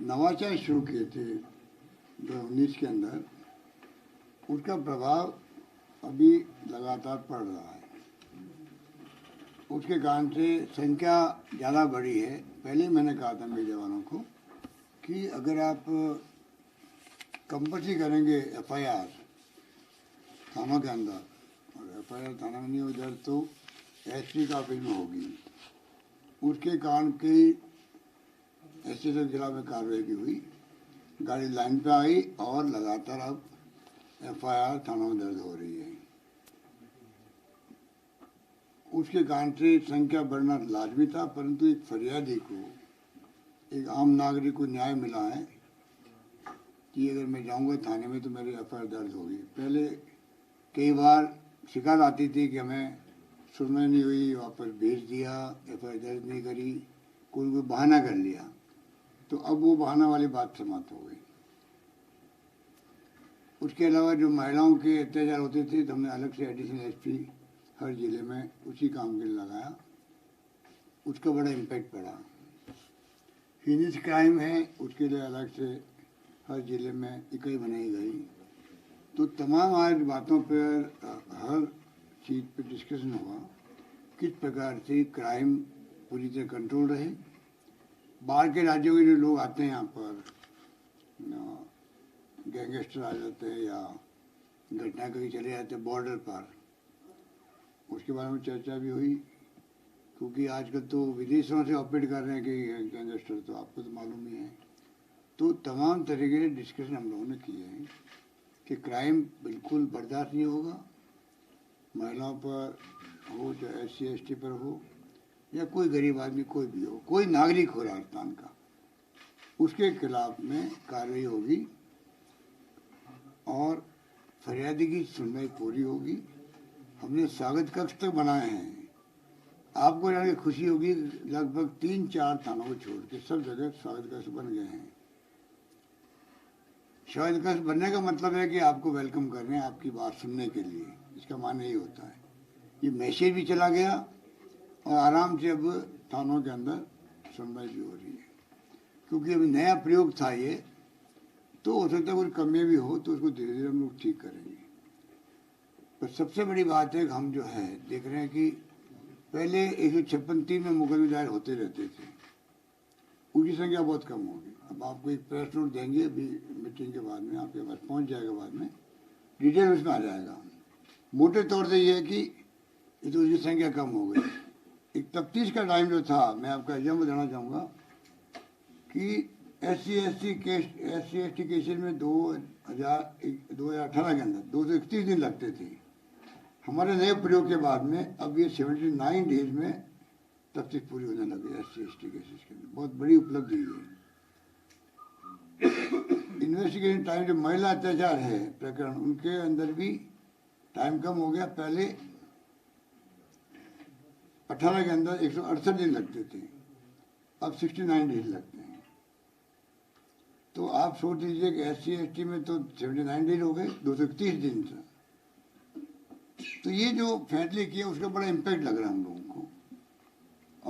नवाचार शुरू किए थे 2019 के अंदर, उसका प्रभाव अभी लगातार पड़ रहा है। उसके कारण से संख्या ज़्यादा बढ़ी है। पहले मैंने कहा था मेरे जवानों को कि अगर आप कंपल्सरी करेंगे FIR थानों के अंदर, और FIR थाना में नहीं हो जाए तो SP का ऑफिस में होगी, उसके कारण कई ऐसे के खिलाफ में कार्रवाई की हुई, गाड़ी लाइन पे आई और लगातार अब FIR थानों में दर्ज हो रही है। उसके कारण से संख्या बढ़ना लाजमी था, परंतु एक फरियादी को, एक आम नागरिक को न्याय मिला है कि अगर मैं जाऊंगा थाने में तो मेरी FIR दर्ज होगी। पहले कई बार शिकायत आती थी कि हमें सुनवाई नहीं हुई, वापस भेज दिया, FIR दर्ज नहीं करी, कोई बहाना कर लिया, तो अब वो बहाना वाली बात समाप्त हो गई। उसके अलावा जो महिलाओं के अत्याचार होते थे तो हमने अलग से एडिशनल SP हर जिले में उसी काम के लिए लगाया, उसका बड़ा इम्पैक्ट पड़ा। हीनियस क्राइम है, उसके लिए अलग से हर जिले में इकाई बनाई गई। तो तमाम आज बातों पर हर चीज़ पर डिस्कशन हुआ, किस प्रकार से क्राइम पूरी तरह कंट्रोल रहे। बाहर के राज्यों के जो लोग आते हैं यहाँ पर, गैंगस्टर आ जाते हैं या घटना कहीं चले जाते हैं बॉर्डर पर, उसके बारे में चर्चा भी हुई, क्योंकि आजकल तो विदेशों से ऑपरेट कर रहे हैं कि गैंगस्टर, तो आपको तो मालूम ही है। तो तमाम तरीके के डिस्कशन हम लोगों ने किए हैं कि क्राइम बिल्कुल बर्दाश्त नहीं होगा, महिलाओं पर हो, चाहे SC ST पर हो, या कोई गरीब आदमी कोई भी हो, कोई नागरिक हो राजस्थान का, उसके खिलाफ में कार्रवाई होगी और फरियादी की सुनवाई पूरी होगी। हमने स्वागत कक्ष तक बनाए हैं। आपको जान के खुशी होगी, लगभग 3-4 थानों को छोड़ के सब जगह स्वागत कक्ष बन गए हैं। स्वागत कक्ष बनने का मतलब है कि आपको वेलकम कर रहे हैं, आपकी बात सुनने के लिए, इसका माने यही होता है। ये मैसेज भी चला गया और आराम से अब थानों के अंदर सुनवाई भी हो रही है, क्योंकि अभी नया प्रयोग था ये, तो हो सकता है कोई कमी भी हो तो उसको धीरे धीरे हम लोग ठीक करेंगे। पर सबसे बड़ी बात है कि हम जो है देख रहे हैं कि पहले 156(3) में मुकदमे दायर होते रहते थे, उनकी संख्या बहुत कम होगी। अब आपको एक प्रेस नोट देंगे अभी मीटिंग के बाद में, आपके पास पहुंच जाएगा, बाद में डिटेल उसमें आ जाएगा। मोटे तौर से ये है कि तो उसकी संख्या कम हो गई। एक तफ्तीश का टाइम जो था, मैं आपका एग्जाम्पल देना चाहूँगा कि SC ST केसेज में 2018 के अंदर 231 दिन लगते थे। हमारे नए प्रयोग के बाद में अब ये 79 डेज में तफ्तीश पूरी होने लगी SC ST केसेज के अंदर। बहुत बड़ी उपलब्धि है। इन्वेस्टिगेशन टाइम जो महिला अत्याचार है प्रकरण, उनके अंदर भी टाइम कम हो गया। पहले 18 के अंदर 168 दिन लगते थे, अब 69 डेज लगते हैं। तो आप सोच लीजिए कि SC ST में तो 79 डेज हो गए, 231 दिन था। तो ये जो फैसले किए उसका बड़ा इम्पैक्ट लग रहा है हम लोगों को।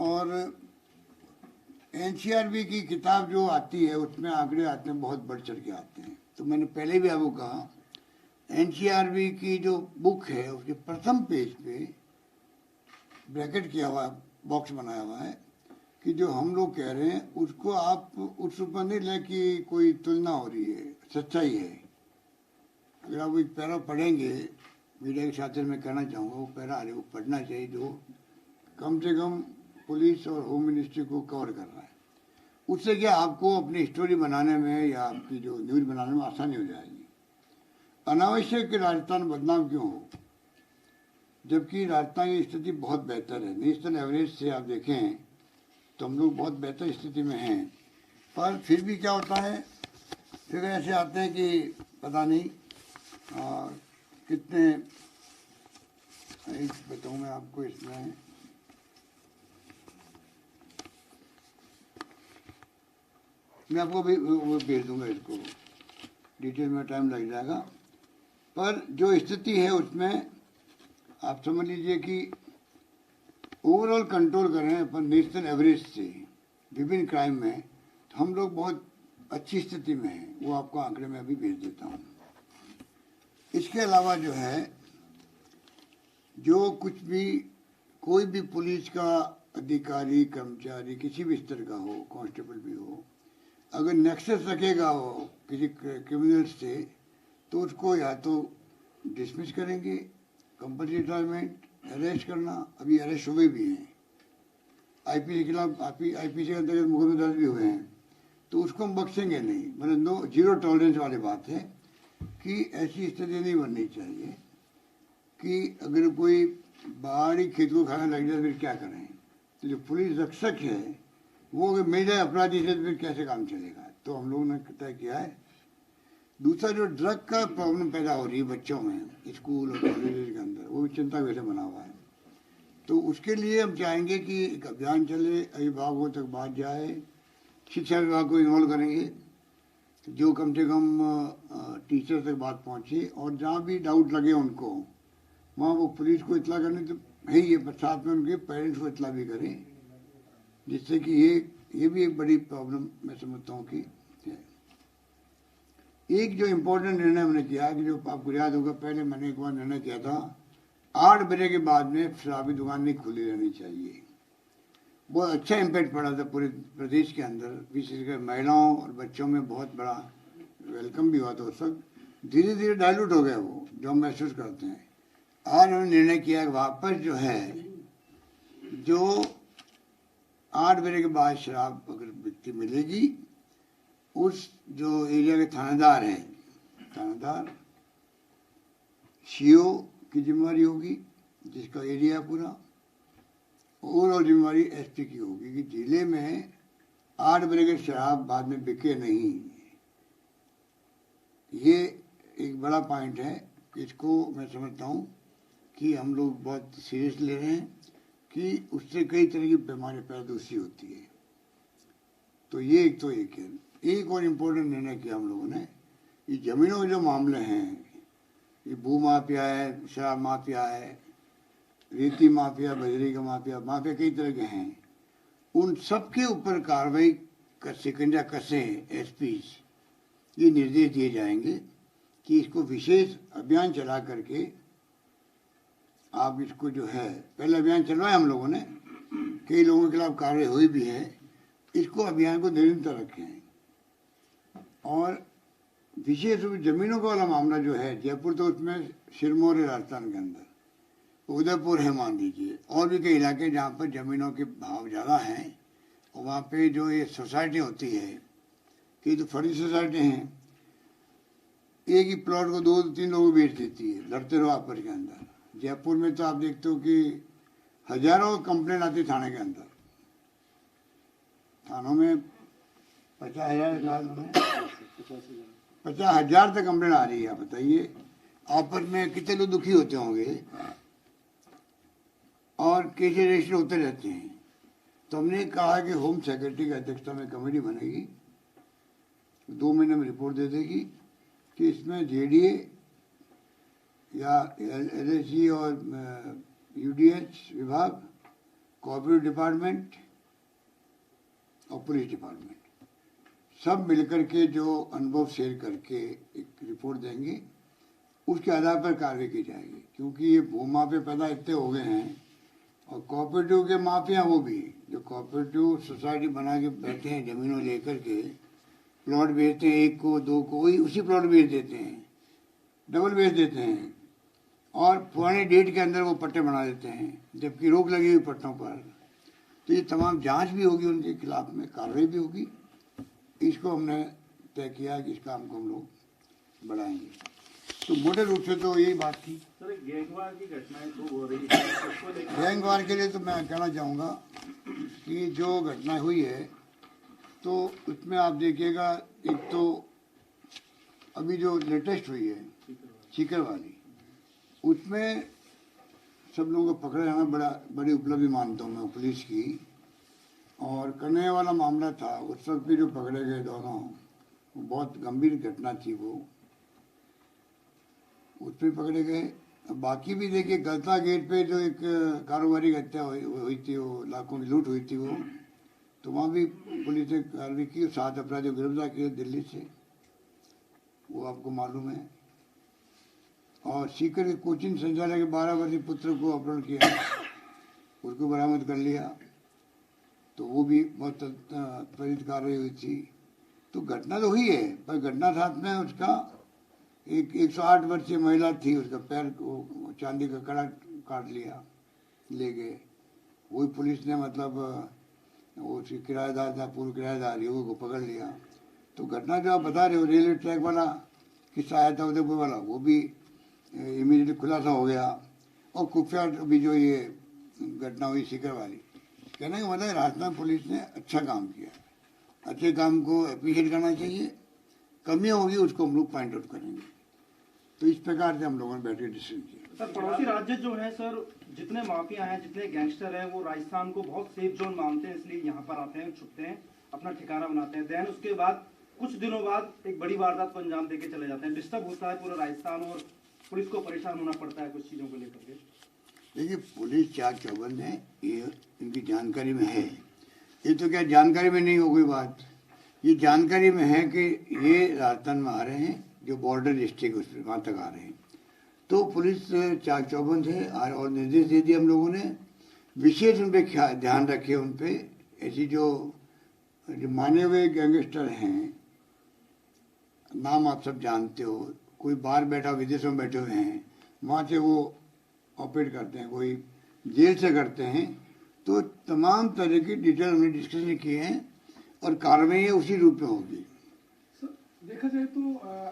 और NCRB की किताब जो आती है उसमें आंकड़े आते हैं, बहुत बढ़ चढ़ के आते हैं। तो मैंने पहले भी आपको कहा, NCRB की जो बुक है उसके प्रथम पेज पे ब्रैकेट किया हुआ, बॉक्स बनाया हुआ है कि जो हम लोग कह रहे हैं उसको आप उस ऊपर नहीं लें कि कोई तुलना हो रही है, सच्चाई है। अगर आप एक पैरा पढ़ेंगे, मीडिया के साथ मैं कहना चाहूँगा वो पैरा वो पढ़ना चाहिए जो कम से कम पुलिस और होम मिनिस्ट्री को कवर कर रहा है। उससे क्या आपको अपनी स्टोरी बनाने में या आपकी जो न्यूज़ बनाने में आसानी हो जाएगी। अनावश्यक कि राजस्थान बदनाम क्यों हो, जबकि राजस्थान की स्थिति बहुत बेहतर है। नेशनल एवरेज से आप देखें तो हम लोग बहुत बेहतर स्थिति में हैं। पर फिर भी क्या होता है, फिर ऐसे आते हैं कि पता नहीं कितने, एक बताऊँ मैं आपको, इसमें मैं आपको भी वो भेज दूंगा, इसको डिटेल में टाइम लग जाएगा। पर जो स्थिति है उसमें आप समझ लीजिए कि ओवरऑल कंट्रोल कर रहे हैं अपन नेशनल एवरेज से विभिन्न क्राइम में, तो हम लोग बहुत अच्छी स्थिति में है, वो आपको आंकड़े में अभी भेज देता हूँ। इसके अलावा जो है, जो कुछ भी कोई भी पुलिस का अधिकारी कर्मचारी किसी भी स्तर का हो, कांस्टेबल भी हो, अगर नेक्सस रखेगा वो किसी क्रिमिनल से, तो उसको या तो डिसमिस करेंगे, कंपल्सरी रिटायरमेंट, अरेस्ट करना, अभी अरेस्ट हुए भी हैं, आईपीसी के खिलाफ आईपीसी के अंतर्गत मुकदमे दर्ज भी हुए हैं, तो उसको हम बख्शेंगे नहीं। मतलब नो, जीरो टॉलरेंस वाली बात है कि ऐसी स्थिति नहीं बननी चाहिए कि अगर कोई बाहरी खेत को खाना लग जाए फिर क्या करें। तो जो पुलिस रक्षक है वो अगर मिल जाए अपराधी से तो फिर कैसे काम चलेगा। तो हम लोगों ने तय किया है। दूसरा, जो ड्रग का प्रॉब्लम पैदा हो रही है बच्चों में स्कूल और कॉलेज के अंदर, वो भी चिंता का विषय बना हुआ है। तो उसके लिए हम चाहेंगे कि एक अभियान चले, अभिभावकों तक बात जाए, शिक्षा विभाग को इन्वॉल्व करेंगे, जो कम से कम टीचर तक बात पहुंचे, और जहाँ भी डाउट लगे उनको वहाँ वो पुलिस को इतला करने तो है ही, ये साथ में उनके पेरेंट्स को इतला भी करें, जिससे कि ये भी एक बड़ी प्रॉब्लम मैं समझता हूँ कि है। एक जो इम्पोर्टेंट निर्णय हमने किया कि जो आपको याद होगा, पहले मैंने एक बार निर्णय किया था 8 बजे के बाद में शराबी दुकान नहीं खुली रहनी चाहिए। बहुत अच्छा इम्पैक्ट पड़ा था पूरे प्रदेश के अंदर, विशेषकर महिलाओं और बच्चों में बहुत बड़ा वेलकम भी हुआ था उस वक्त। धीरे धीरे डायलूट हो गया वो, जो हम महसूस करते हैं। आज हमने निर्णय किया कि वापस जो है, जो 8 बजे के बाद शराब अगर बिकती मिलेगी, उस जो एरिया के थानेदार हैं, थानेदार सीओ की जिम्मेवारी होगी, जिसका एरिया पूरा, ओवरऑल जिम्मेवारी एसपी की होगी कि जिले में 8 बजे के शराब बाद में बिके नहीं। ये एक बड़ा पॉइंट है, इसको मैं समझता हूँ कि हम लोग बहुत सीरियस ले रहे हैं कि उससे कई तरह की बीमारी पैदा दूसरी होती है। तो ये एक है। एक और इम्पोर्टेंट निर्णय किया हम लोगों ने, ये जमीनों के जो मामले हैं, ये भू माफिया है, शराब माफिया है, रेती माफिया, बजरी का माफिया, कई तरह के हैं, उन सब के ऊपर कार्रवाई का शिकंजा कसे एसपी, ये निर्देश दिए जाएंगे कि इसको विशेष अभियान चला करके आप इसको जो है, पहले अभियान चलवाए हम लोगों ने, कई लोगों के खिलाफ कार्रवाई हुई भी है, इसको अभियान को निरंतर रखें। और विशेष रूप से जमीनों का वाला मामला जो है, जयपुर तो उसमें सिरमौर है राजस्थान के अंदर, उदयपुर है मान लीजिए, और भी कई इलाके जहाँ पर ज़मीनों के भाव ज़्यादा हैं, और वहाँ पे जो ये सोसाइटी होती है, कई तो फर्जी सोसाइटी हैं, एक ही प्लॉट को 2-3 लोग बेच देती है, लड़ते रहो आपस के अंदर। जयपुर में तो आप देखते हो कि हजारों कंप्लेंट आती है थाने के अंदर, थानों में 50,000 तक कंप्लेंट आ रही है। आप बताइए, आपस में कितने लोग दुखी होते होंगे, और केस रजिस्टर होते रहते हैं। तो हमने कहा कि होम सेक्रेटरी की अध्यक्षता में कमेटी बनेगी, 2 महीने में रिपोर्ट दे देगी कि इसमें जेडीए या एलएसजी और यूडीएच विभाग, कोऑपरेटिव डिपार्टमेंट और पुलिस डिपार्टमेंट सब मिलकर के जो अनुभव शेयर करके एक रिपोर्ट देंगे, उसके आधार पर कार्रवाई की जाएगी। क्योंकि ये भूमाफिया पैदा इतने हो गए हैं, और कोऑपरेटिव के माफिया वो भी, जो कोऑपरेटिव सोसाइटी बना के बैठे हैं, ज़मीनों लेकर के प्लॉट बेचते हैं, 1 को 2 को, वही उसी प्लॉट बेच देते हैं, डबल बेच देते हैं, और पुराने डेट के अंदर वो पट्टे बना देते हैं, जबकि रोक लगी हुई पट्टों पर। तो ये तमाम जांच भी होगी, उनके खिलाफ में कार्रवाई भी होगी। इसको हमने तय किया कि इस काम को हम लोग बढ़ाएंगे। तो मोटे रूप से तो यही बात थी। सर, गैंगवार की घटनाएं खूब हो रही है, गैंगवार के लिए तो मैं कहना चाहूँगा कि जो घटना हुई है, तो उसमें आप देखिएगा, एक तो अभी जो लेटेस्ट हुई है सीकर वाली, उसमें सब लोगों को पकड़े जाना बड़ी उपलब्धि मानता हूँ मैं पुलिस की। और कन्हैया वाला मामला था, उस वक्त भी जो पकड़े गए दोनों, वो बहुत गंभीर घटना थी, वो उस पर पकड़े गए। बाकी भी देखिए, गलता गेट पे जो एक कारोबारी हत्या हुई थी, वो लाखों की लूट हुई थी, वो तो वहाँ भी पुलिस ने कार्रवाई की, 7 अपराधियों को गिरफ्तार किया दिल्ली से, वो आपको मालूम है। और सीकर के कोचिंग संचालक के 12 वर्षीय पुत्र को अपहरण किया, उसको बरामद कर लिया, तो वो भी बहुत त्वरित कार्रवाई हुई थी। तो घटना तो हुई है, पर घटना साथ में उसका एक 108 वर्षीय महिला थी, उसका पैर को चांदी का कड़ा काट लिया, ले गए। वही पुलिस ने मतलब वो उसकी किराएदार था, पूर्व किराएदार युवक को पकड़ लिया। तो घटना जो आप बता रहे हो रेलवे ट्रैक वाला किस्सा आया था उदयपुर वाला, वो भी इमीडिएटली खुलासा हो गया। और खुफिया भी जो ये घटना हुई सीकर वाली, कहने का मतलब राजस्थान पुलिस ने अच्छा काम किया, अच्छे काम को अप्रिशिएट करना चाहिए, कमियां होगी उसको हम लोग पॉइंट आउट करेंगे। तो इस प्रकार से हम लोगों ने बैठ के डिसीजन किया। सर पड़ोसी राज्य जो है सर, जितने माफिया हैं, जितने गैंगस्टर हैं, वो राजस्थान को बहुत सेफ जोन मानते हैं, इसलिए यहाँ पर आते हैं, छुपते हैं, अपना ठिकाना बनाते हैं। देन उसके बाद कुछ दिनों बाद एक बड़ी वारदात को अंजाम देके चले जाते हैं। डिस्टर्ब होता है पूरा राजस्थान और पुलिस को परेशान होना पड़ता है कुछ चीजों को लेकर के। देखिए पुलिस 454 है, ये इनकी जानकारी में है। ये तो क्या जानकारी में नहीं हो कोई बात, ये जानकारी में है कि ये राजस्थान में आ रहे हैं, जो बॉर्डर डिस्ट्रिक्ट उस पर वहाँ तक आ रहे हैं। तो पुलिस 454 से और निर्देश दे दिए हम लोगों ने, विशेष उन पर ध्यान रखे, उन पर ऐसी जो माने हुए गैंगस्टर हैं, नाम आप सब जानते हो, कोई बाहर बैठा विदेशों में बैठे हुए हैं, वहाँ से वो ऑपरेट करते हैं, कोई जेल से करते हैं। तो तमाम तरह की डिटेल हमने डिस्कशन किए हैं और कार्रवाई उसी रूप में होगी। देखा जाए तो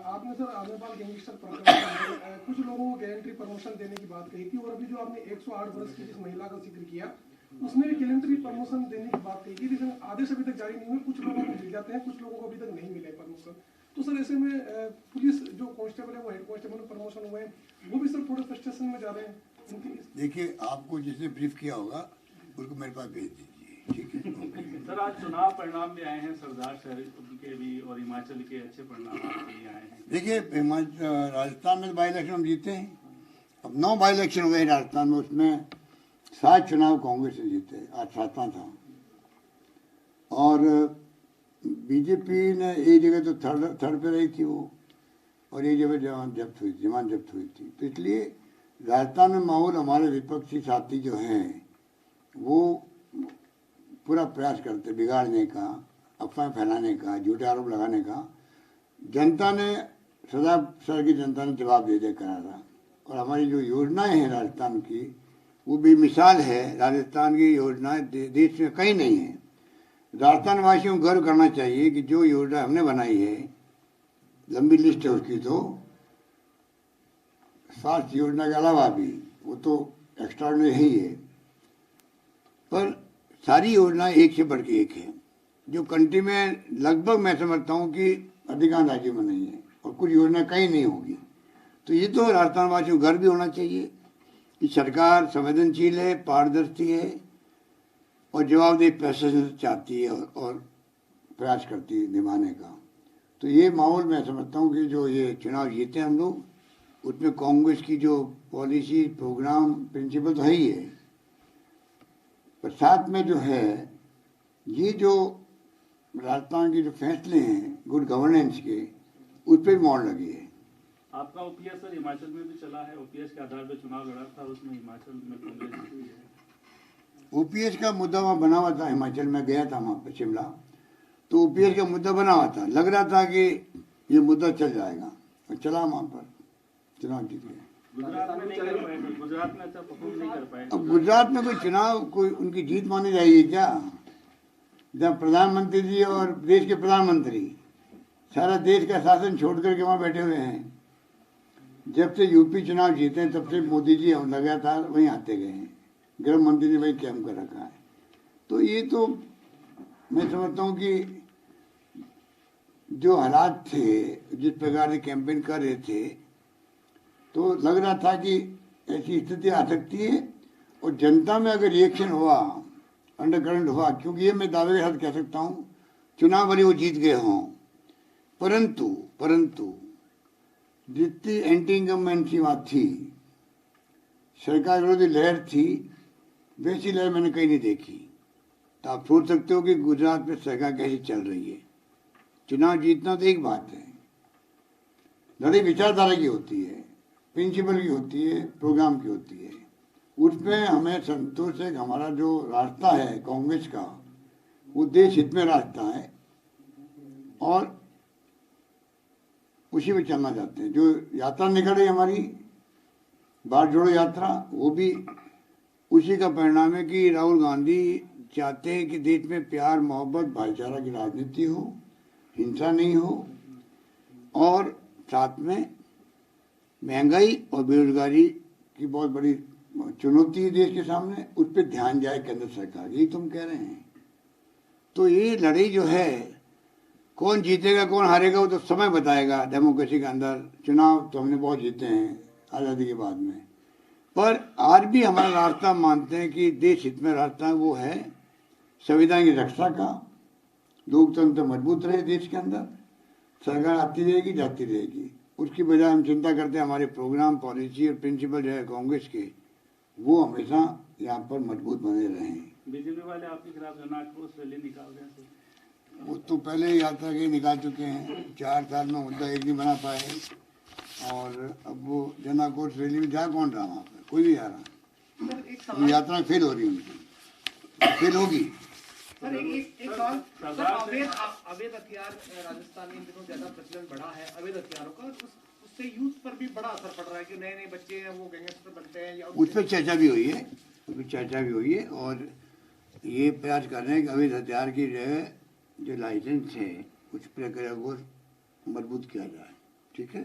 आपने सर आम्रपाल गैंगस्टर प्रकरण कुछ लोगों को गैरेंट्री प्रमोशन देने की बात कही थी, और अभी जो आपने 108 वर्ष की जिस महिला का जिक्र किया उसमें भी गैरेंट्री प्रमोशन देने की बात कही थी, लेकिन आदेश अभी तक जारी नहीं हुए। कुछ लोगों को मिल जाते हैं, कुछ लोगों को अभी तक नहीं मिले प्रमोशन। तो सर ऐसे में पुलिस जो कांस्टेबल है वो हेड कांस्टेबल में प्रमोशन हुए हैं, वो भी सर थोड़े फ्रस्ट्रेशन में जा रहे हैं। देखिए आपको जिसने ब्रीफ किया होगा उसको मेरे पास भेज दीजिए, ठीक है। सर आज चुनाव परिणाम भी आए हैं, सरदार शहर के भी और हिमाचल के अच्छे परिणाम भी आए हैं। देखिए राजस्थान में बाई इलेक्शन हम जीते हैं, अब 9 बाई इलेक्शन हुए हैं राजस्थान में, उसमें 7 चुनाव कांग्रेस ने जीते, आज 7वां था। और बीजेपी ने एक जगह तो थर्ड पे रही थी वो, और एक जगह जमान जब्त हुई थी। तो इसलिए राजस्थान में माहौल, हमारे विपक्षी साथी जो हैं वो पूरा प्रयास करते बिगाड़ने का, अफवाह फैलाने का, झूठे आरोप लगाने का। जनता ने सदा सर की जनता ने जवाब दे करारा, और हमारी जो योजनाएं हैं राजस्थान की वो भी मिसाल है। राजस्थान की योजनाएं देश में कहीं नहीं है। राजस्थान वासियों को गर्व करना चाहिए कि जो योजना हमने बनाई है, लंबी लिस्ट है उसकी, तो स्वास्थ्य योजना के अलावा भी वो तो एक्स्ट्राऑर्डिनरी ही है, पर सारी योजना एक से बढ़ के एक है, जो कंट्री में लगभग मैं समझता हूँ कि अधिकांश राज्यों में नहीं है, और कुछ योजना कहीं नहीं होगी। तो ये तो राजस्थान वासियों को गर्व भी होना चाहिए कि सरकार संवेदनशील है, पारदर्शी है और जवाबदेही प्रशासन चाहती है और प्रयास करती है निभाने का। तो ये माहौल मैं समझता हूँ कि जो ये चुनाव जीते हम लोग, उसमें कांग्रेस की जो पॉलिसी, प्रोग्राम, प्रिंसिपल तो है ही है, पर साथ में जो है ये जो राजस्थान के जो फैसले हैं गुड गवर्नेंस के, उस पर मोड़ लगी है। आपका ओपीएस सर हिमाचल में भी चला है, ओपीएस के आधार पर चुनाव लड़ा था, उसमें हिमाचल में कांग्रेस जीती है। ओपीएस का मुद्दा वहाँ बना हुआ था, हिमाचल में गया था वहाँ पर शिमला, तो ओपीएस का मुद्दा बना हुआ था, लग रहा था कि ये मुद्दा चल जाएगा, और चला वहाँ पर, चुनाव जीत गया। गुजरात में नहीं कर पाए, गुजरात में अच्छा परफॉर्म नहीं कर पाए। अब गुजरात में कोई चुनाव कोई उनकी जीत मानी जाएगी क्या, जब प्रधानमंत्री जी और देश के प्रधानमंत्री सारा देश का शासन छोड़ करके वहाँ बैठे हुए हैं। जब से यूपी चुनाव जीते हैं तब से मोदी जी लगातार वहीं आते गए हैं, गृह मंत्री ने वही कैंप कर रखा है। तो ये तो मैं समझता हूँ कि जो हालात थे, जिस प्रकार से कैंपेन कर रहे थे, तो लग रहा था कि ऐसी स्थिति आ सकती है, और जनता में अगर रिएक्शन हुआ, अंडरकरंट हुआ, क्योंकि ये मैं दावे के साथ कह सकता हूँ चुनाव वाले वो जीत गए हों, परंतु जितनी एंटी इनकम्बेंसी वहाँ थी, सरकार विरोधी लहर थी, वैसी लहर मैंने कहीं नहीं देखी। तो आप सोच सकते हो कि गुजरात में सरकार कैसी चल रही है। चुनाव जीतना तो एक बात है, लड़ाई विचारधारा की होती है, प्रिंसिपल की होती है, प्रोग्राम की होती है। उसमें हमें संतोष है कि हमारा जो रास्ता है कांग्रेस का, वो देश हित में रास्ता है और उसी में चलना चाहते हैं। जो यात्रा निकल रही हमारी भारत जोड़ो यात्रा, वो भी उसी का परिणाम है कि राहुल गांधी चाहते हैं कि देश में प्यार, मोहब्बत, भाईचारा की राजनीति हो, हिंसा नहीं हो, और साथ में महंगाई और बेरोजगारी की बहुत बड़ी चुनौती है देश के सामने, उस पर ध्यान जाए केंद्र सरकार। यही तुम कह रहे हैं। तो ये लड़ाई जो है, कौन जीतेगा कौन हारेगा वो तो समय बताएगा। डेमोक्रेसी के अंदर चुनाव तो हमने बहुत जीते हैं आज़ादी के बाद में, पर आज भी हमारा रास्ता मानते हैं कि देश हित में रास्ता है, वो है संविधान की रक्षा का, लोकतंत्र मजबूत रहे देश के अंदर, सरकार आती रहेगी जाती रहेगी। उसकी बजाय हम चिंता करते हैं हमारे प्रोग्राम, पॉलिसी और प्रिंसिपल जो है कांग्रेस के, वो हमेशा यहाँ पर मजबूत बने रहें। बीजेपी वाले आपके खिलाफ जन आक्रोश रैली निकाल रहे हैं। वो तो पहले यात्रा के निकाल चुके हैं, 4 साल में मुद्दा एक नहीं बना पाए, और अब वो जन आक्रोश रैली में जा कौन रहा वहाँ पर, कोई नहीं जा रहा। यात्रा फेल हो रही उनकी, फेल होगी। सर एक सवाल सर, अवैध हथियार राजस्थान में इन दिनों ज्यादा प्रचलन बढ़ा है अवैध हथियारों का, उससे यूथ पर भी बड़ा असर पड़ रहा है कि नए नए बच्चे हैं वो गैंगस्टर बनते हैं या उस पर चर्चा भी हुई है, उस पर चर्चा भी हुई है, और ये प्रयास कर रहे हैं कि अवैध हथियार की जो लाइसेंस है उस प्रक्रिया को मजबूत किया जाए। ठीक है,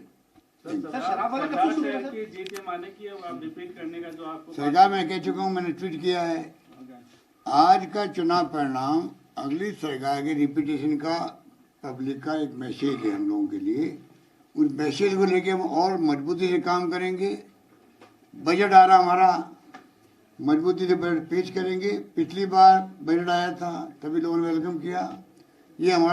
सरकार की जीत ये माने कि अब आप रिपीट करने का जो आपको सरकार मैं कह चुका हूँ, मैंने ट्वीट किया है, आज का चुनाव परिणाम अगली सरकार के रिपीटेशन का पब्लिक का एक मैसेज है हम लोगों के लिए। उस मैसेज को लेके हम और मजबूती से काम करेंगे। बजट आ रहा हमारा, मजबूती से बजट पेश करेंगे। पिछली बार बजट आया था तभी लोगों ने वेलकम किया। ये हमारा